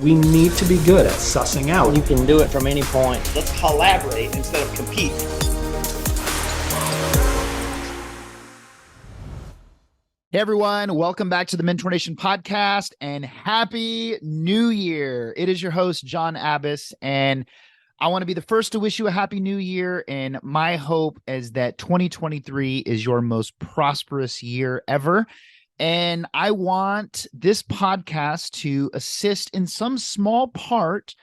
We need to be good at sussing out. You can do it from any point. Let's collaborate instead of compete. Hey everyone, welcome back to the Mentor Nation podcast and Happy New Year. It is your host, John Abbas, and I want to be the first to wish you a Happy New Year. And my hope is that 2023 is your most prosperous year ever. And I want this podcast to assist in some small part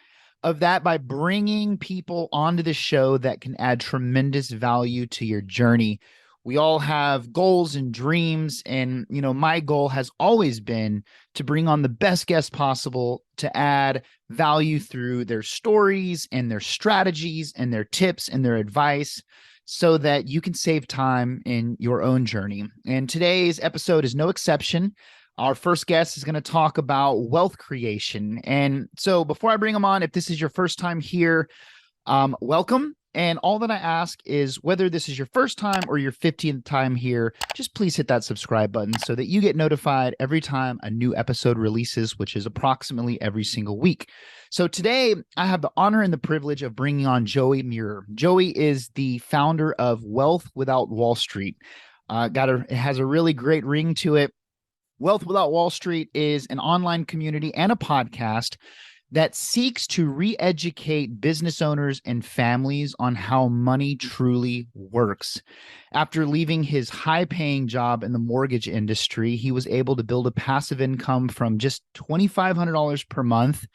of that by bringing people onto the show that can add tremendous value to your journey. We all have goals and dreams, and my goal has always been to bring on the best guests possible to add value through their stories and their strategies and their tips and their advice so that you can save time in your own journey. And today's episode is no exception. Our first guest is going to talk about wealth creation. And so before I bring him on, if this is your first time here, welcome. And all that I ask is whether this is your first time or your 50th time here, just please hit that subscribe button so that you get notified every time a new episode releases, which is approximately every single week. So today I have the honor and the privilege of bringing on Joey Mure. Joey is the founder of Wealth Without Wall Street. It has a really great ring to it. Wealth Without Wall Street is an online community and a podcast that seeks to re-educate business owners and families on how money truly works. After leaving his high-paying job in the mortgage industry, he was able to build a passive income from just $2,500 per month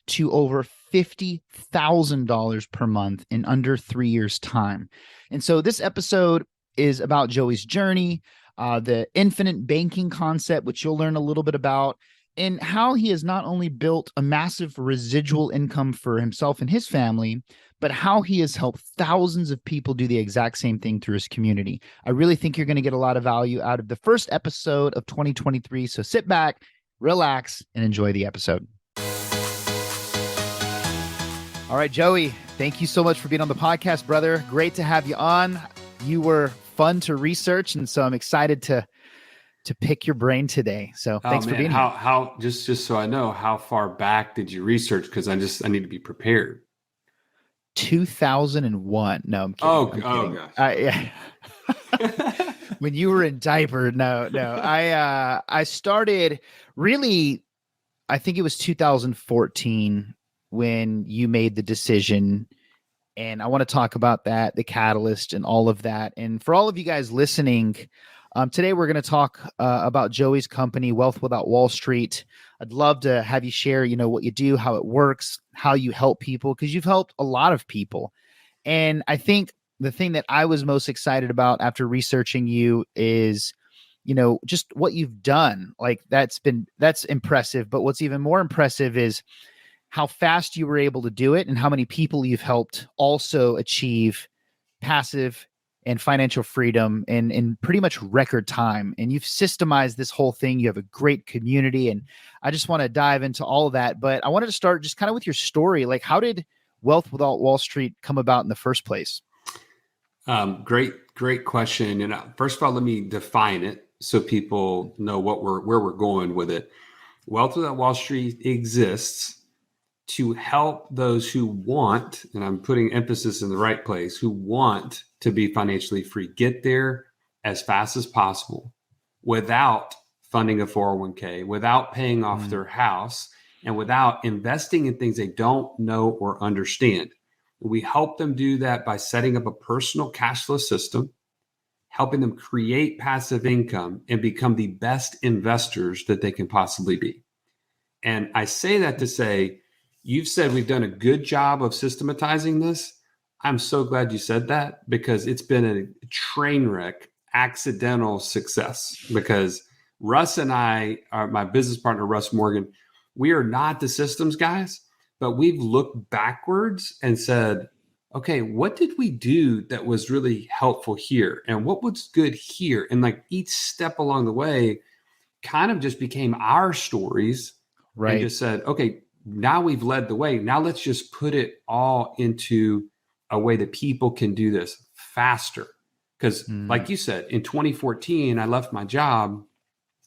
to over $50,000 per month in under 3 years' time. And so this episode is about Joey's journey, the infinite banking concept, which you'll learn a little bit about, and how he has not only built a massive residual income for himself and his family, but how he has helped thousands of people do the exact same thing through his community. I really think you're going to get a lot of value out of the first episode of 2023. So sit back, relax, and enjoy the episode. All right, Joey, thank you so much for being on the podcast, brother. Great to have you on. You were fun to research, and so I'm excited to pick your brain today. So thanks for being here. How just so I know, how far back did you research? Because I need to be prepared. 2001. No, I'm kidding. Oh gosh. Yeah. When you were in diaper. No. I started really, I think it was 2014 when you made the decision. And I want to talk about that, the catalyst and all of that. And for all of you guys listening, today we're going to talk about Joey's company, Wealth Without Wall Street. I'd love to have you share, what you do, how it works, how you help people, because you've helped a lot of people. And I think the thing that I was most excited about after researching you is, just what you've done. Like that's impressive. But what's even more impressive is how fast you were able to do it and how many people you've helped also achieve passive and financial freedom in pretty much record time. And you've systemized this whole thing. You have a great community. And I just want to dive into all of that. But I wanted to start just kind of with your story. Like, how did Wealth Without Wall Street come about in the first place? Great question. And first of all, let me define it so people know where we're going with it. Wealth Without Wall Street exists to help those who want, and I'm putting emphasis in the right place, who want to be financially free, get there as fast as possible without funding a 401k, without paying off their house, and without investing in things they don't know or understand. We help them do that by setting up a personal cash flow system, helping them create passive income and become the best investors that they can possibly be. And I say that to say, you've said we've done a good job of systematizing this. I'm so glad you said that, because it's been a train wreck, accidental success. Because Russ and I, my business partner, Russ Morgan, we are not the systems guys, but we've looked backwards and said, okay, what did we do that was really helpful here? And what was good here? And like each step along the way kind of just became our stories. Right. And just said, okay, now we've led the way. Now let's just put it all into a way that people can do this faster. Because like you said, in 2014, I left my job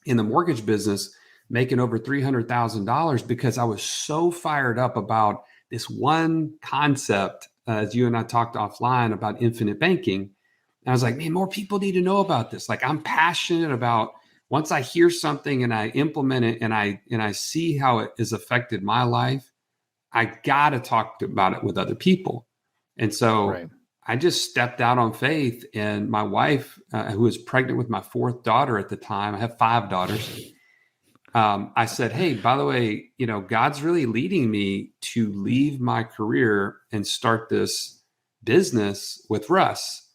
in the mortgage business making over $300,000 because I was so fired up about this one concept, as you and I talked offline about infinite banking. And I was like, man, more people need to know about this. Like, I'm passionate about, once I hear something and I implement it and I see how it has affected my life, I got to talk about it with other people. And so I just stepped out on faith, and my wife, who was pregnant with my fourth daughter at the time, I have 5 daughters. I said, hey, by the way, God's really leading me to leave my career and start this business with Russ.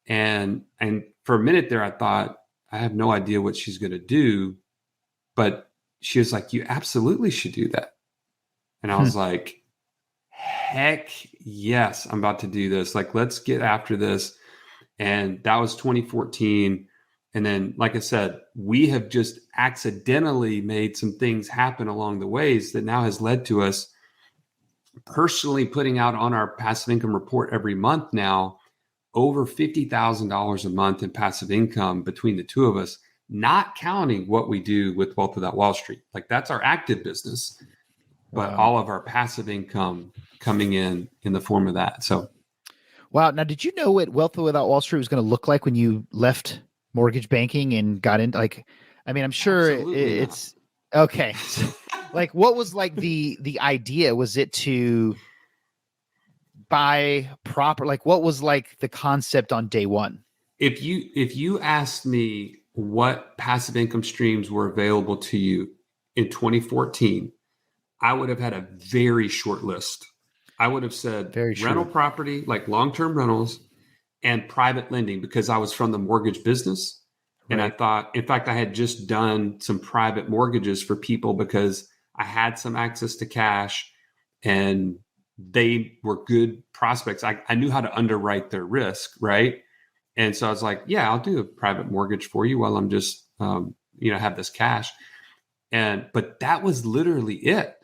And for a minute there, I thought, I have no idea what she's going to do. But she was like, you absolutely should do that. And I was like, heck yes, I'm about to do this. Like, let's get after this. And that was 2014. And then, like I said, we have just accidentally made some things happen along the ways that now has led to us personally putting out on our passive income report every month now over $50,000 a month in passive income between the two of us, not counting what we do with Wealth Without Wall Street. Like, that's our active business, but all of our passive income coming in the form of that. So, wow. Now, did you know what Wealth Without Wall Street was going to look like when you left mortgage banking and got into, like, I mean, I'm sure it's okay. Like, what was like the idea? Was it to buy proper, like, what was like the concept on day one? If you asked me what passive income streams were available to you in 2014, I would have had a very short list. I would have said rental property, like long-term rentals, and private lending, because I was from the mortgage business. And I thought, in fact, I had just done some private mortgages for people because I had some access to cash and they were good prospects. I knew how to underwrite their risk, right? And so I was like, yeah, I'll do a private mortgage for you while I'm just, have this cash. But that was literally it.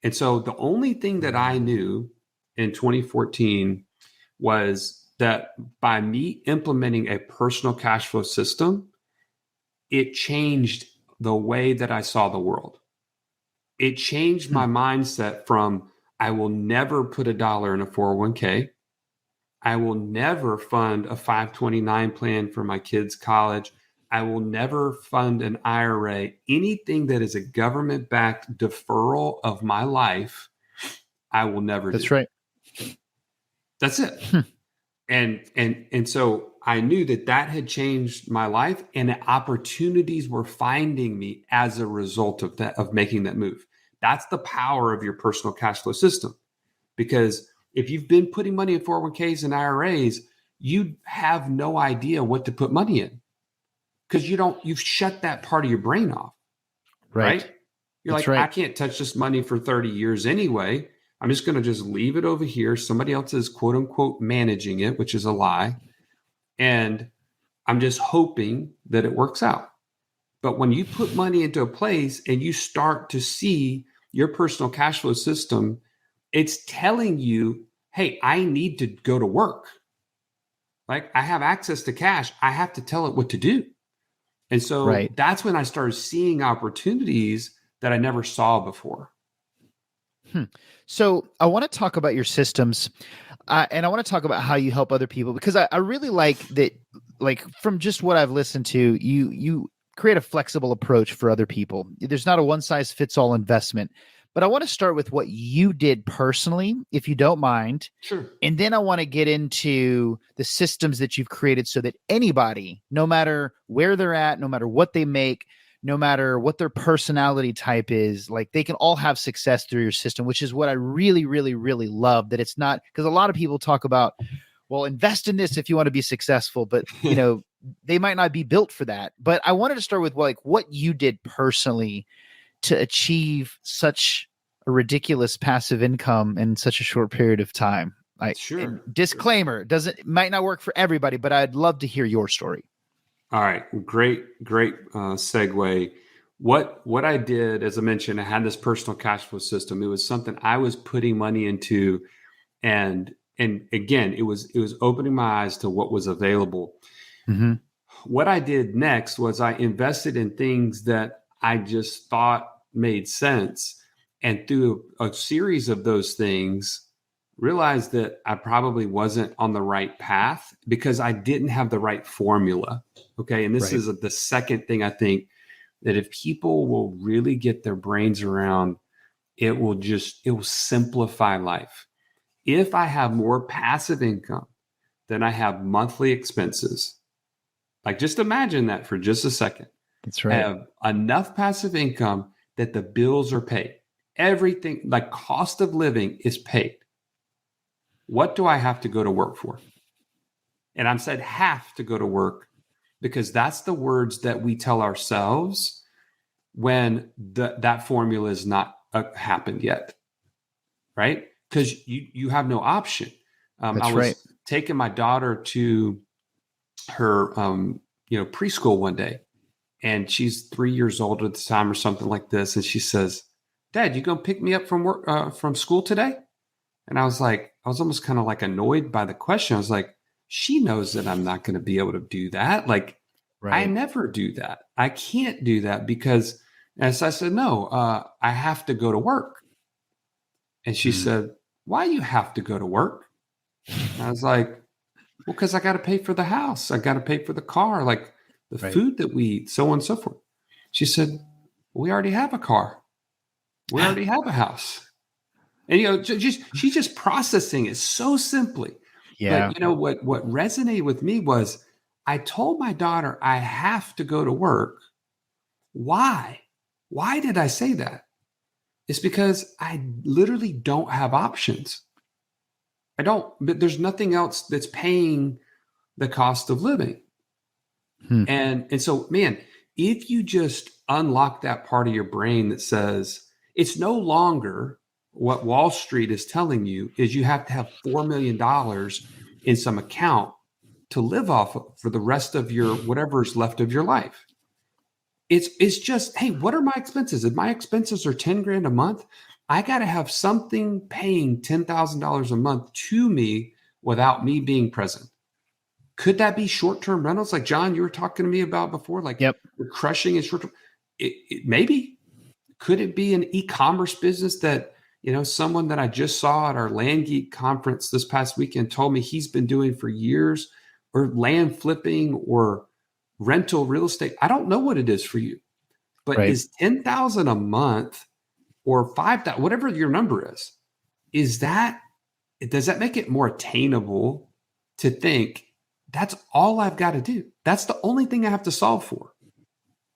And so the only thing that I knew in 2014 was that by me implementing a personal cash flow system, it changed the way that I saw the world. It changed my mindset from, I will never put $1 in a 401k. I will never fund a 529 plan for my kids' college. I will never fund an IRA. Anything that is a government-backed deferral of my life, I will never do. That's right. That's it. And so I knew that had changed my life, and the opportunities were finding me as a result of that, of making that move. That's the power of your personal cash flow system. Because if you've been putting money in 401ks and IRAs, you have no idea what to put money in. Because you've shut that part of your brain off. Right? You're like, I can't touch this money for 30 years anyway. I'm just going to just leave it over here. Somebody else is quote unquote managing it, which is a lie. And I'm just hoping that it works out. But when you put money into a place and you start to see your personal cash flow system, it's telling you, hey, I need to go to work. Like, I have access to cash. I have to tell it what to do. And so that's when I started seeing opportunities that I never saw before. So I want to talk about your systems, and I want to talk about how you help other people, because I really like that. Like, from just what I've listened to, you create a flexible approach for other people. There's not a one size fits all investment, but I want to start with what you did personally, if you don't mind. Sure. And then I want to get into the systems that you've created so that anybody, no matter where they're at, no matter what they make, no matter what their personality type is, like, they can all have success through your system, which is what I really, really, really love. That it's not, because a lot of people talk about, well, invest in this if you want to be successful, but they might not be built for that. But I wanted to start with what you did personally to achieve such a ridiculous passive income in such a short period of time. Sure. Disclaimer, might not work for everybody, but I'd love to hear your story. All right. Great segue. What I did, as I mentioned, I had this personal cash flow system. It was something I was putting money into, and again, it was opening my eyes to what was available. Mm-hmm. What I did next was I invested in things that I just thought made sense. And through a series of those things, realized that I probably wasn't on the right path because I didn't have the right formula. Okay. And this Right. is the second thing I think that if people will really get their brains around, it will simplify life. If I have more passive income than I have monthly expenses, like just imagine that for just a second. That's I right. have enough passive income that the bills are paid. Everything, like cost of living, is paid. What do I have to go to work for? And I'm said have to go to work because that's the words that we tell ourselves when that formula is not happened yet, right? Because you have no option. That's I was right. taking my daughter to her preschool one day, and she's 3 years old at the time or something like this, and she says, "Dad, you gonna pick me up from work from school today?" And I was almost kind of like annoyed by the question. I was like, she knows that I'm not going to be able to do that. Like, I Right. never do that. I can't do that because, as I said, no, I have to go to work. And she said, "Why you have to go to work?" And I was like, "Well, because I got to pay for the house. I got to pay for the car, like the Right. food that we eat, so on and so forth." She said, "We already have a car. We already have a house." And she's just processing it so simply. Yeah. But what resonated with me was I told my daughter I have to go to work. Why? Why did I say that? It's because I literally don't have options. I don't, but there's nothing else that's paying the cost of living. Hmm. And so, man, if you just unlock that part of your brain that says it's no longer what Wall Street is telling you is you have to have $4 million in some account to live off of for the rest of your whatever's left of your life. It's just, hey, what are my expenses? If my expenses are 10 grand a month, I got to have something paying $10,000 a month to me without me being present. Could that be short-term rentals like John you were talking to me about before? Like Yep. you're crushing in short-term. Maybe. Could it be an e-commerce business that someone that I just saw at our Land Geek conference this past weekend told me he's been doing for years, or land flipping or rental real estate? I don't know what it is for you, but Right. is 10,000 a month or 5,000, whatever your number is that, does that make it more attainable to think that's all I've got to do? That's the only thing I have to solve for.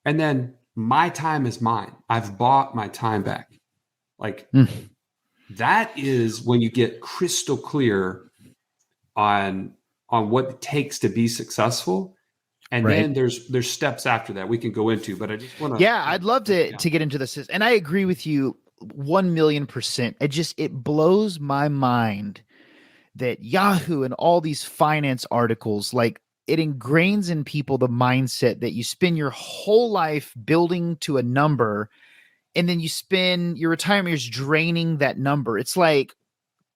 And then my time is mine. I've bought my time back. Like that is when you get crystal clear on what it takes to be successful. And Right. then there's steps after that we can go into, but I just want to. Yeah, I'd love to get into this. And I agree with you 1,000,000%. It blows my mind that Yahoo and all these finance articles, like it ingrains in people the mindset that you spend your whole life building to a number and then you spend your retirement years draining that number. It's like,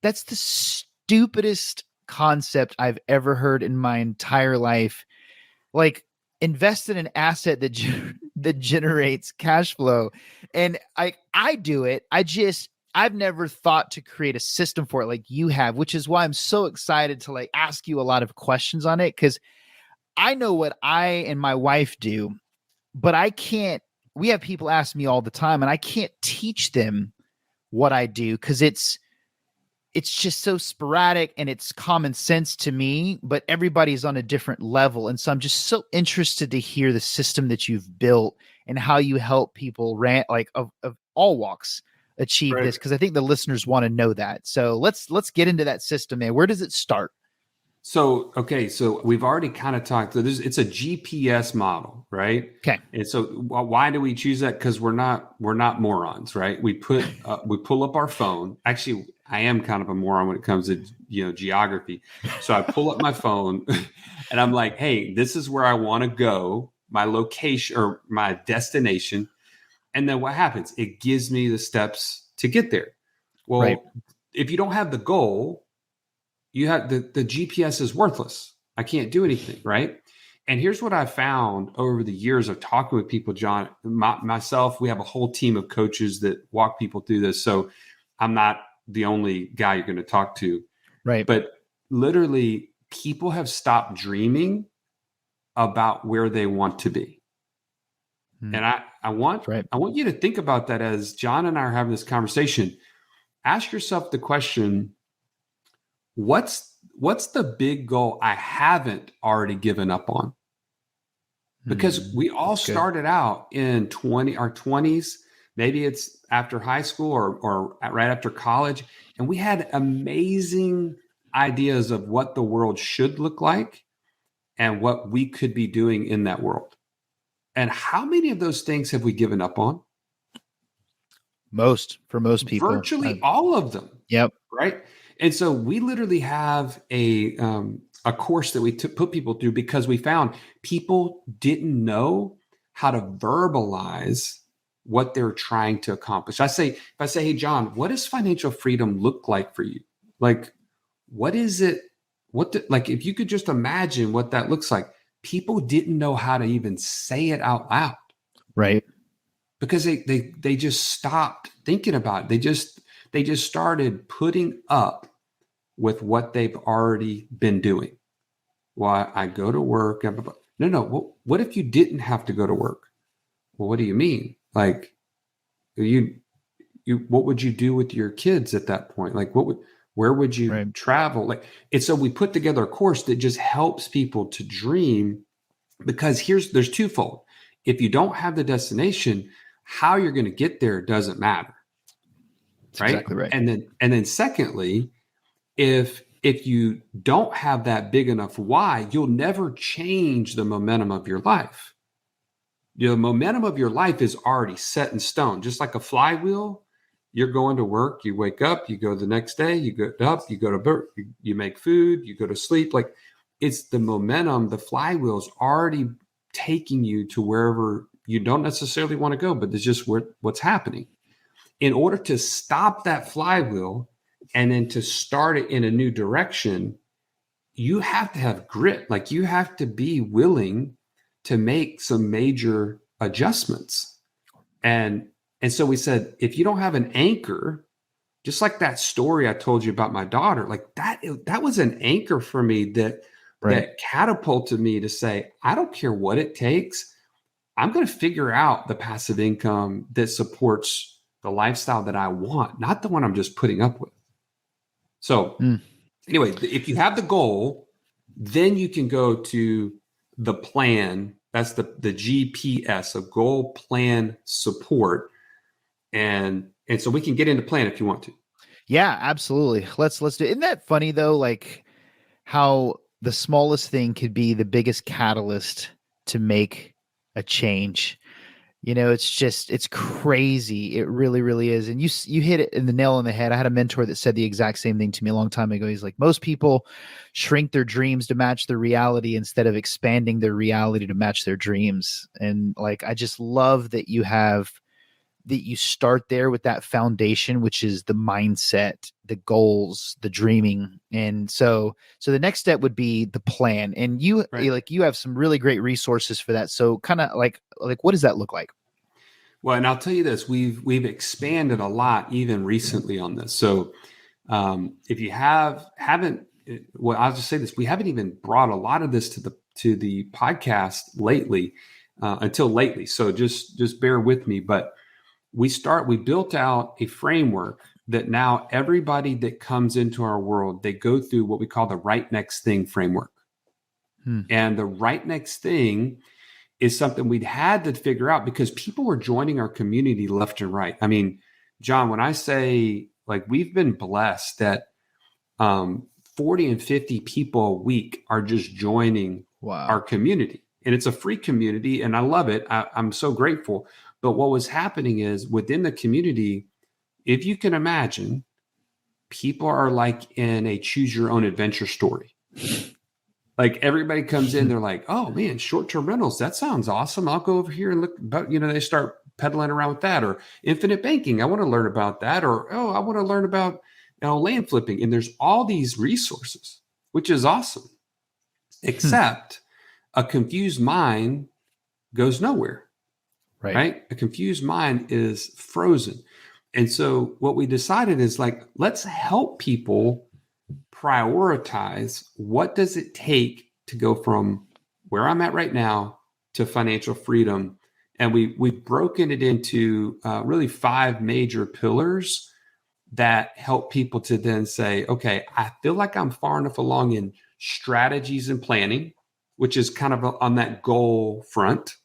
that's the stupidest concept I've ever heard in my entire life. Like, invest in an asset that that generates cash flow. And I do it. I've never thought to create a system for it like you have, which is why I'm so excited to like ask you a lot of questions on it, because I know what I and my wife do, but I can't. We have people ask me all the time, and I can't teach them what I do because it's just so sporadic and it's common sense to me, but everybody's on a different level. And so I'm just so interested to hear the system that you've built and how you help people of all walks achieve this. Cause I think the listeners want to know that. So let's get into that system, man. Where does it start? So we've already kind of talked. So it's a GPS model, right? Okay. And so why do we choose that? Because we're not morons, right? We pull up our phone. Actually, I am kind of a moron when it comes to geography. So I pull up my phone, and I'm like, hey, this is where I want to go, my location or my destination. And then what happens? It gives me the steps to get there. Well, right. If you don't have the goal, you have the GPS is worthless. I can't do anything, right? And here's what I found over the years of talking with people, John, myself, we have a whole team of coaches that walk people through this. So I'm not the only guy you're going to talk to. Right. But literally, people have stopped dreaming about where they want to be. And I want you to think about that as John and I are having this conversation. Ask yourself the question, what's the big goal I haven't already given up on? Because we all started out in our 20s, maybe it's after high school or right after college, and we had amazing ideas of what the world should look like and what we could be doing in that world. And how many of those things have we given up on? For most people. Virtually all of them. Yep. Right. And so we literally have a course that we put people through because we found people didn't know how to verbalize what they're trying to accomplish. If I say, hey, John, what does financial freedom look like for you? Like, what is it? Like, if you could just imagine what that looks like, people didn't know how to even say it out loud. Right. Because they just stopped thinking about it. They just started putting up with what they've already been doing. Well, I go to work. No. What if you didn't have to go to work? Well, what do you mean? Like, what would you do with your kids at that point? Like, where would you travel? Like, and so we put together a course that just helps people to dream, because there's twofold. If you don't have the destination, how you're going to get there doesn't matter. That's exactly right. And then secondly, if you don't have that big enough why, you'll never change the momentum of your life. The momentum of your life is already set in stone. Just like a flywheel, you're going to work, you wake up, you go the next day, you go up, you go to work, you make food, you go to sleep. Like, it's the momentum, the flywheel is already taking you to wherever you don't necessarily want to go, but it's just what's happening. In order to stop that flywheel and then to start it in a new direction, you have to have grit. Like, you have to be willing to make some major adjustments. And so we said, if you don't have an anchor, just like that story I told you about my daughter, like that was an anchor for me that catapulted me to say, I don't care what it takes. I'm going to figure out the passive income that supports the lifestyle that I want, not the one I'm just putting up with. So anyway, if you have the goal, then you can go to the plan. That's the GPS, a goal plan support. And so we can get into plan if you want to. Yeah, absolutely. Let's do it. Isn't that funny though? Like, how the smallest thing could be the biggest catalyst to make a change. It's crazy. It really, really is. And you hit it in the nail on the head. I had a mentor that said the exact same thing to me a long time ago. He's like, most people shrink their dreams to match their reality instead of expanding their reality to match their dreams. And like, I just love that you start there with that foundation, which is the mindset, the goals, the dreaming. And so the next step would be the plan. And you have some really great resources for that. So kind of like what does that look like? Well, and I'll tell you this, we've expanded a lot even recently on this. So if you haven't, well, I'll just say this, we haven't even brought a lot of this to the podcast lately, until lately. So just bear with me. But we built out a framework that now everybody that comes into our world, they go through what we call the right next thing framework. And the right next thing is something we'd had to figure out because people were joining our community left and right. I mean, John, when I say, like, we've been blessed that 40 and 50 people a week are just joining our community. And it's a free community and I love it. I'm so grateful. But what was happening is within the community, if you can imagine, people are like in a choose your own adventure story. Like, everybody comes in, they're like, oh man, short-term rentals, that sounds awesome. I'll go over here and look about, they start peddling around with that, or infinite banking. I want to learn about that. Or, oh, I want to learn about land flipping. And there's all these resources, which is awesome. Except a confused mind goes nowhere, Right. right? A confused mind is frozen. And so what we decided is like, let's help people prioritize what does it take to go from where I'm at right now to financial freedom. And we've broken it into really 5 major pillars that help people to then say, okay, I feel like I'm far enough along in strategies and planning, which is kind of on that goal front.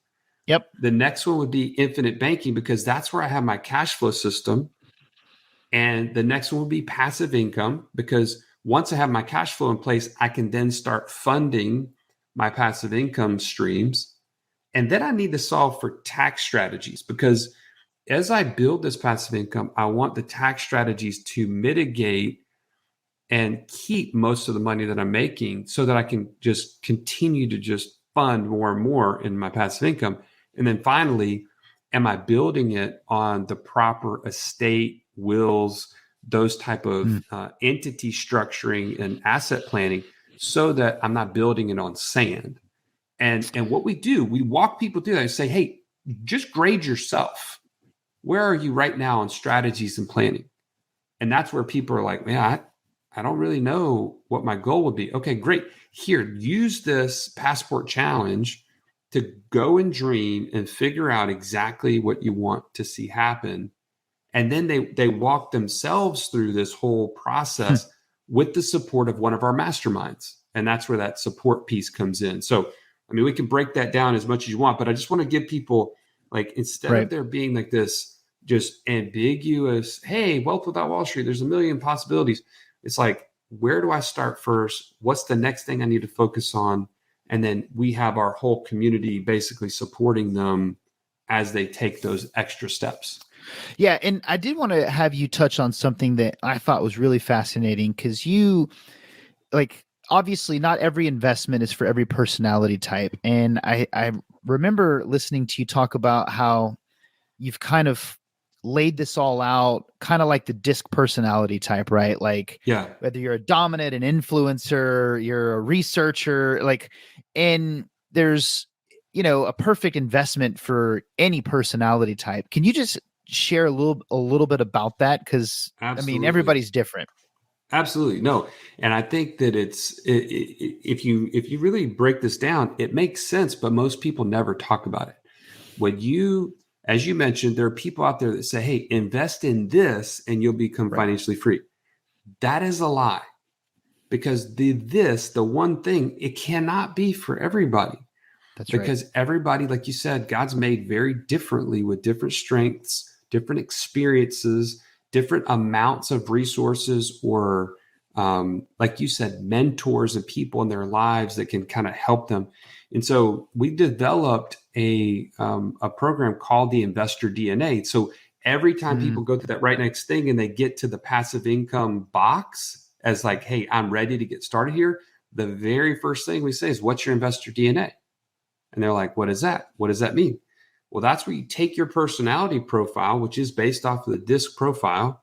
Yep. The next one would be infinite banking, because that's where I have my cash flow system. And the next one would be passive income, because once I have my cash flow in place, I can then start funding my passive income streams. And then I need to solve for tax strategies, because as I build this passive income, I want the tax strategies to mitigate and keep most of the money that I'm making so that I can just continue to just fund more and more in my passive income. And then finally, am I building it on the proper estate, wills, those type of entity structuring and asset planning, so that I'm not building it on sand? And what we do, we walk people through that and say, hey, just grade yourself. Where are you right now on strategies and planning? And that's where people are like, man, I don't really know what my goal would be. Okay, great. Here, use this passport challenge to go and dream and figure out exactly what you want to see happen. And then they walk themselves through this whole process with the support of one of our masterminds. And that's where that support piece comes in. So, I mean, we can break that down as much as you want, but I just want to give people, like, instead of there being like this just ambiguous, hey, Wealth Without Wall Street, there's a million possibilities. It's like, where do I start first? What's the next thing I need to focus on? And then we have our whole community basically supporting them as they take those extra steps. Yeah. And I did want to have you touch on something that I thought was really fascinating, because you, like, obviously not every investment is for every personality type. And I remember listening to you talk about how you've kind of laid this all out, kind of like the disc personality type, right? Like, whether you're a dominant, an influencer, you're a researcher, like, and there's, a perfect investment for any personality type. Can you just share a little bit about that? Because I mean, everybody's different. Absolutely. No. And I think that if you really break this down, it makes sense, but most people never talk about it. As you mentioned, there are people out there that say, hey, invest in this and you'll become financially free. That is a lie, because the one thing, it cannot be for everybody. That's right. Because everybody, like you said, God's made very differently, with different strengths, different experiences, different amounts of resources, or like you said, mentors and people in their lives that can kind of help them. And so we developed a program called the Investor DNA. So every time people go to that right next thing and they get to the passive income box as like, hey, I'm ready to get started here, the very first thing we say is, what's your investor DNA? And they're like, what is that? What does that mean? Well, that's where you take your personality profile, which is based off of the DISC profile,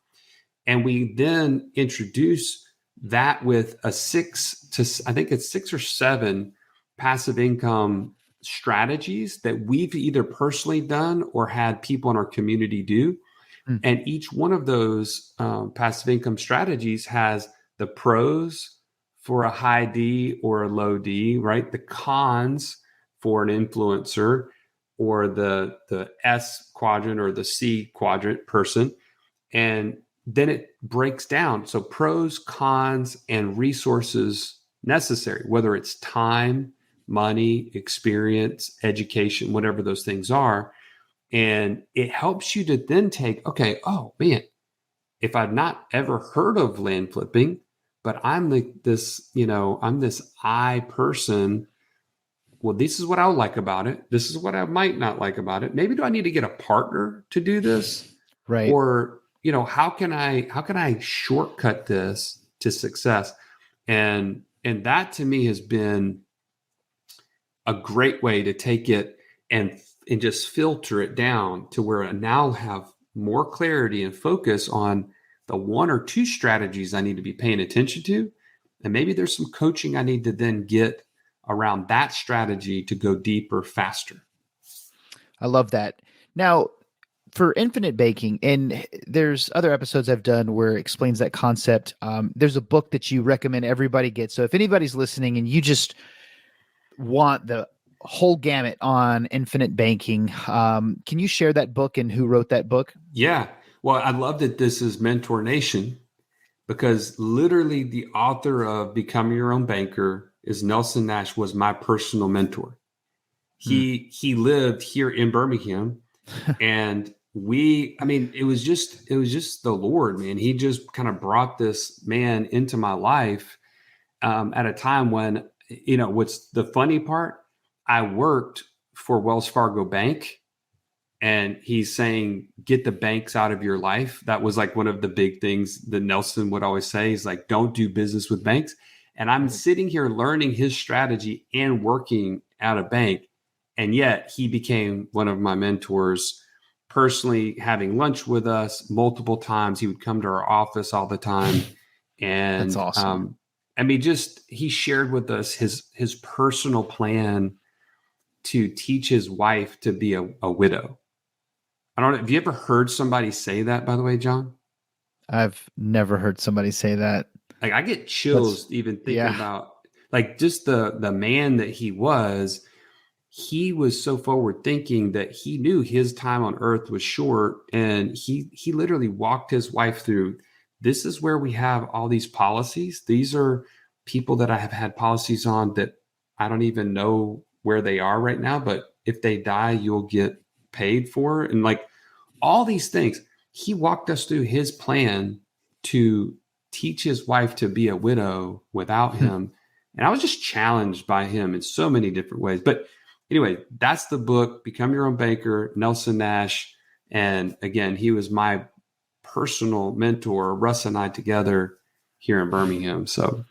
and we then introduce that with I think it's 6 or 7 passive income strategies that we've either personally done or had people in our community do. And each one of those passive income strategies has the pros for a high D or a low D, right? The cons for an influencer, or the S quadrant or the C quadrant person. And then it breaks down. So pros, cons, and resources necessary, whether it's time, money, experience, education, whatever those things are. And it helps you to then take, okay, oh man, if I've not ever heard of land flipping, but I'm this I person, well, this is what I like about it. This is what I might not like about it. Maybe do I need to get a partner to do this? Right. Or, how can I shortcut this to success? And that to me has been a great way to take it and just filter it down to where I now have more clarity and focus on the 1 or 2 strategies I need to be paying attention to. And maybe there's some coaching I need to then get around that strategy to go deeper, faster. I love that. Now, for infinite banking, and there's other episodes I've done where it explains that concept. There's a book that you recommend everybody get. So if anybody's listening and you just want the whole gamut on infinite banking, can you share that book and who wrote that book? Yeah. Well, I love that this is Mentor Nation, because literally the author of Becoming Your Own Banker is Nelson Nash, was my personal mentor. He lived here in Birmingham, and it was just the Lord, man. He just kind of brought this man into my life at a time when, what's the funny part? I worked for Wells Fargo Bank, and he's saying, get the banks out of your life. That was like one of the big things that Nelson would always say. He's like, don't do business with banks. And I'm sitting here learning his strategy and working at a bank. And yet he became one of my mentors, personally, having lunch with us multiple times. He would come to our office all the time. And that's awesome. He shared with us his personal plan to teach his wife to be a widow. I don't know. Have you ever heard somebody say that, by the way, John? I've never heard somebody say that. Like, I get chills even thinking about, like, just the man that he was. He was so forward thinking that he knew his time on earth was short. And he literally walked his wife through, this is where we have all these policies. These are people that I have had policies on that I don't even know where they are right now. But if they die, you'll get paid for. And like all these things, he walked us through his plan to teach his wife to be a widow without him. And I was just challenged by him in so many different ways. But anyway, that's the book, Become Your Own Banker, Nelson Nash. And again, he was my personal mentor, Russ and I together here in Birmingham. So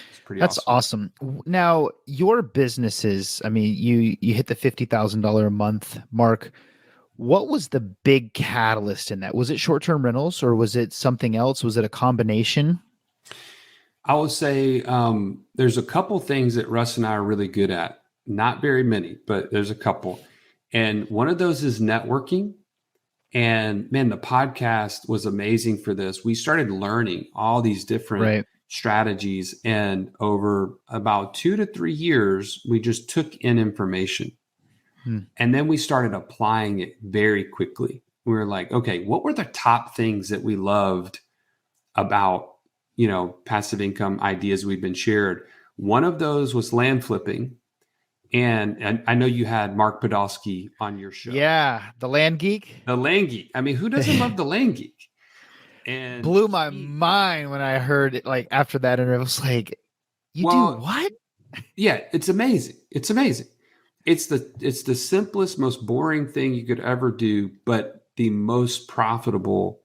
it's pretty That's awesome. Now, your businesses, you hit the $50,000 a month mark. What was the big catalyst in that? Was it short-term rentals, or was it something else? Was it a combination? I would say there's a couple things that Russ and I are really good at. Not very many, but there's a couple. And one of those is networking. And man, the podcast was amazing for this. We started learning all these different strategies. And over about 2 to 3 years, we just took in information. And then we started applying it very quickly. We were like, okay, what were the top things that we loved about, passive income ideas we've been shared? One of those was land flipping. And I know you had Mark Podolsky on your show. Yeah, the land geek. The land geek. Who doesn't love the land geek? And blew my mind when I heard it. Like after that interview, I was like, do what? Yeah, it's amazing. It's amazing. It's the simplest, most boring thing you could ever do, but the most profitable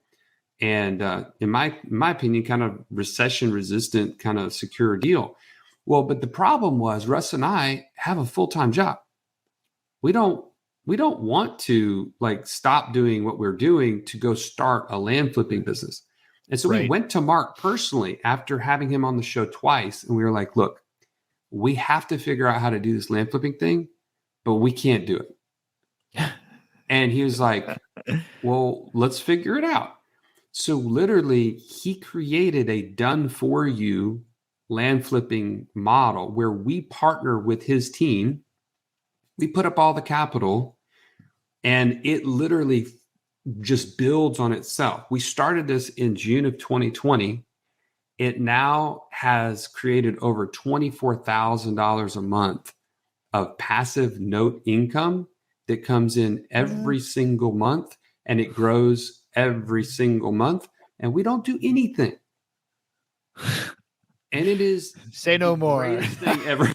and in my opinion, kind of recession resistant, kind of secure deal. Well, but the problem was Russ and I have a full-time job. We don't want to like stop doing what we're doing to go start a land flipping business. And so we went to Mark personally after having him on the show twice. And we were like, look, we have to figure out how to do this land flipping thing, but we can't do it. And he was like, well, let's figure it out. So literally he created a done for you land flipping model where we partner with his team. We put up all the capital and it literally just builds on itself. We started this in June of 2020. It now has created over $24,000 a month of passive note income that comes in every single month, and it grows every single month, and we don't do anything. And it is say no more. Greatest thing ever.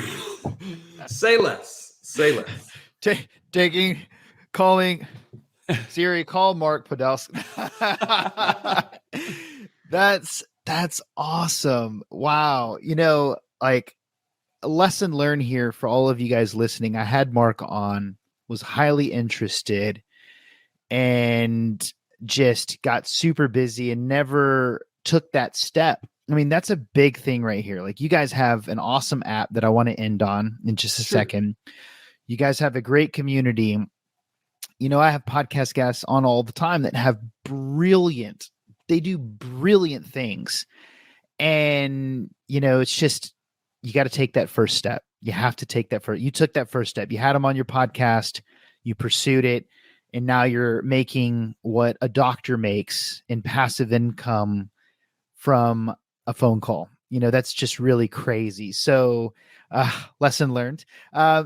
Say less. Say less. Calling Siri, call Mark Podolsky. That's awesome. Wow. Like a lesson learned here for all of you guys listening. I had Mark on, was highly interested, and just got super busy and never took that step I mean, that's a big thing right here. Like, you guys have an awesome app that I want to end on in just a Sure. second. You guys have a great community. You know, I have podcast guests on all the time that have they do brilliant things. And, you know, it's just, you got to take that first step. You have to take that first. You took that first step. You had them on your podcast, you pursued it, and now you're making what a doctor makes in passive income from a phone call. You know, that's just really crazy. So, lesson learned.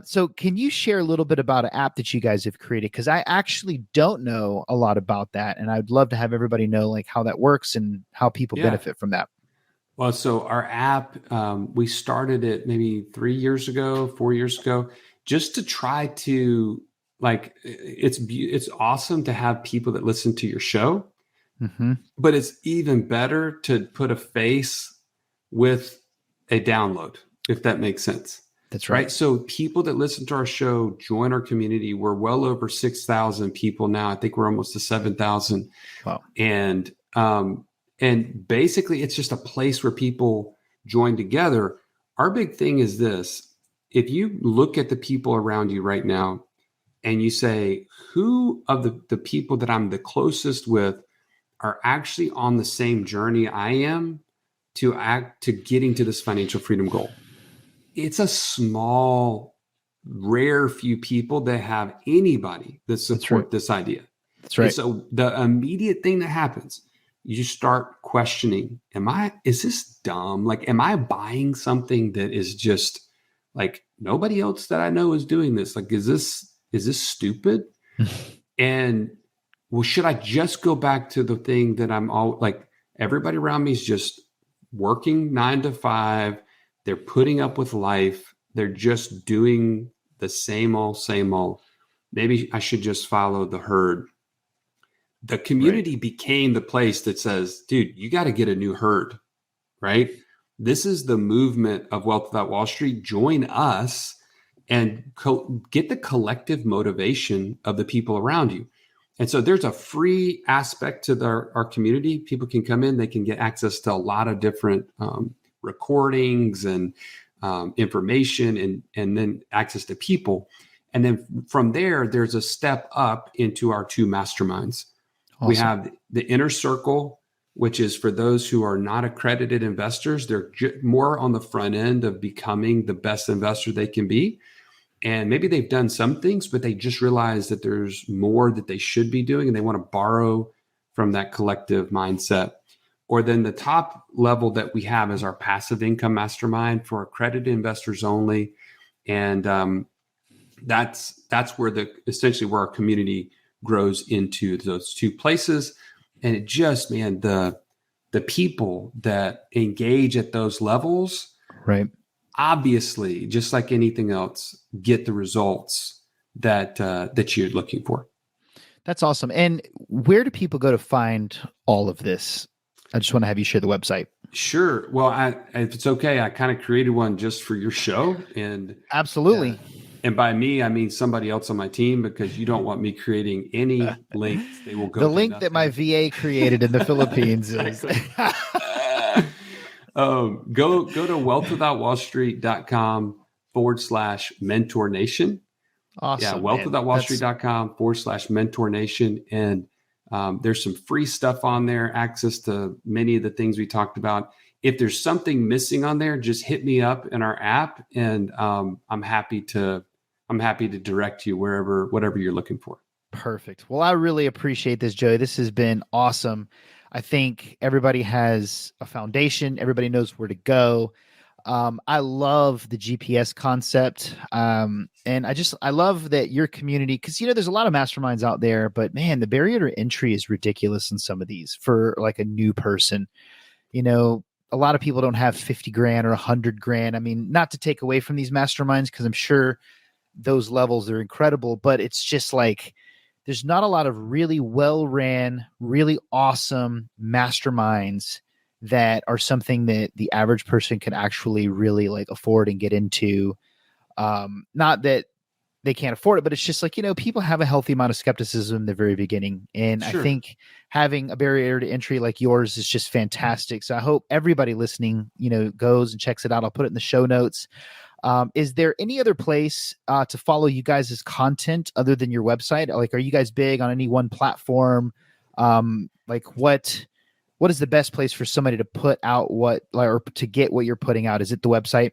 So can you share a little bit about an app that you guys have created? Because I actually don't know a lot about that. And I'd love to have everybody know like how that works and how people benefit from that. Well, so our app, we started it maybe 3 years ago, 4 years ago, just to try to it's awesome to have people that listen to your show, but it's even better to put a face with a download, if that makes sense. That's right. So people that listen to our show join our community. We're well over 6,000 people now. I think we're almost to 7,000. Wow. And basically, it's just a place where people join together. Our big thing is this. If you look at the people around you right now and you say, who of the people that I'm the closest with are actually on the same journey I am to getting to this financial freedom goal? It's a small, rare few people that have anybody that support this idea. That's right. And so the immediate thing that happens, you start questioning, is this dumb? Like, am I buying something that is just like nobody else that I know is doing this? Like, is this stupid? And well, should I just go back to the thing that I'm all like, everybody around me is just working 9 to 5. They're putting up with life. They're just doing the same old. Maybe I should just follow the herd. The community became the place that says, dude, you got to get a new herd, right? This is the movement of Wealth Without Wall Street. Join us and get the collective motivation of the people around you. And so there's a free aspect to our community. People can come in, they can get access to a lot of different recordings and information and then access to people. And then from there, there's a step up into our 2 masterminds. Awesome. We have the inner circle, which is for those who are not accredited investors. They're more on the front end of becoming the best investor they can be. And maybe they've done some things, but they just realize that there's more that they should be doing, and they want to borrow from that collective mindset. Or then the top level that we have is our passive income mastermind for accredited investors only. And that's where essentially where our community grows into those 2 places. And it just, man, the people that engage at those levels, right, obviously, just like anything else, get the results that you're looking for. That's awesome. And where do people go to find all of this? I just want to have you share the website. Sure. Well, if it's okay, I kind of created one just for your show. And absolutely. And by me, I mean somebody else on my team, because you don't want me creating any links. They will go. The link that my VA created in the Philippines is. Go to wealthwithoutwallstreet.com/mentor nation. Awesome. Yeah, wealthwithoutwallstreet.com/mentor nation. And there's some free stuff on there, access to many of the things we talked about. If there's something missing on there, just hit me up in our app, and I'm happy to direct you whatever you're looking for. Perfect. Well, I really appreciate this, Joey. This has been awesome. I think everybody has a foundation. Everybody knows where to go. I love the GPS concept. And I love that your community, because, there's a lot of masterminds out there, but man, the barrier to entry is ridiculous in some of these for like a new person. A lot of people don't have 50 grand or 100 grand. I mean, not to take away from these masterminds, because I'm sure those levels are incredible, but it's just like, there's not a lot of really well-ran, really awesome masterminds that are something that the average person can actually really like afford and get into. Not that they can't afford it, but it's just like, people have a healthy amount of skepticism in the very beginning. And Sure. I think having a barrier to entry like yours is just fantastic. So I hope everybody listening, goes and checks it out. I'll put it in the show notes. Is there any other place to follow you guys' content other than your website? Like, are you guys big on any one platform? Like what is the best place for somebody to put out or to get what you're putting out? Is it the website?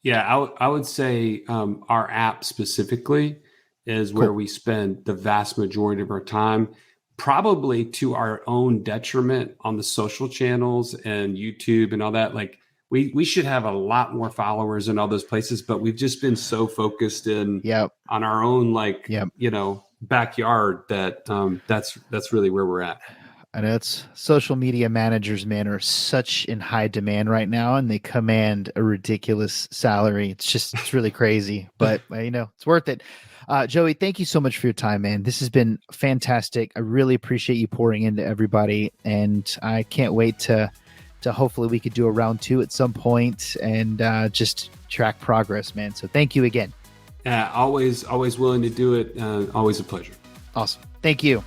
Yeah, I would say our app specifically is where we spend the vast majority of our time, probably to our own detriment on the social channels and YouTube and all that. Like we should have a lot more followers in all those places, but we've just been so focused on our own backyard that that's really where we're at. I know it's social media managers, man, are such in high demand right now, and they command a ridiculous salary. It's really crazy, but it's worth it. Joey, thank you so much for your time, man. This has been fantastic. I really appreciate you pouring into everybody, and I can't wait to hopefully we could do a round 2 at some point and just track progress, man. So thank you again. Always willing to do it. Always a pleasure. Awesome. Thank you.